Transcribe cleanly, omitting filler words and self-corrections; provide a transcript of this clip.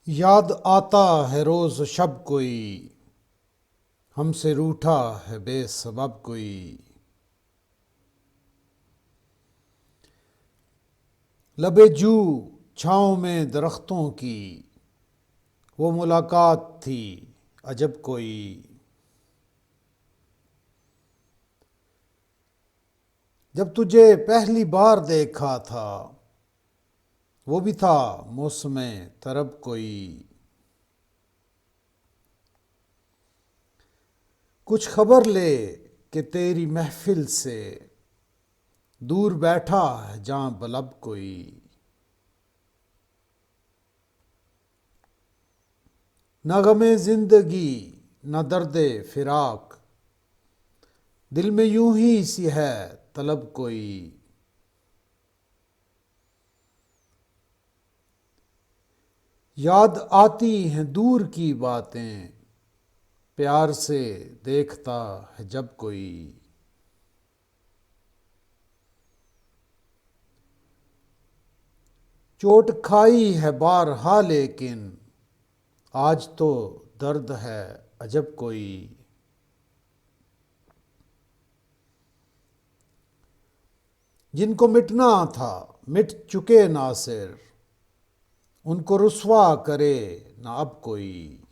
یاد آتا ہے روز شب کوئی، ہم سے روٹھا ہے بے سبب کوئی۔ لب جو چھاؤں میں درختوں کی، وہ ملاقات تھی عجب کوئی۔ جب تجھے پہلی بار دیکھا تھا، وہ بھی تھا موسم طرب کوئی۔ کچھ خبر لے کہ تیری محفل سے، دور بیٹھا ہے جاں بلب کوئی۔ نہ غم زندگی نہ درد فراق، دل میں یوں ہی سی ہے طلب کوئی۔ یاد آتی ہیں دور کی باتیں، پیار سے دیکھتا ہے جب کوئی۔ چوٹ کھائی ہے بارہا لیکن، آج تو درد ہے عجب کوئی۔ جن کو مٹنا تھا مٹ چکے ناصر، ان کو رسوا کرے نہ اب کوئی۔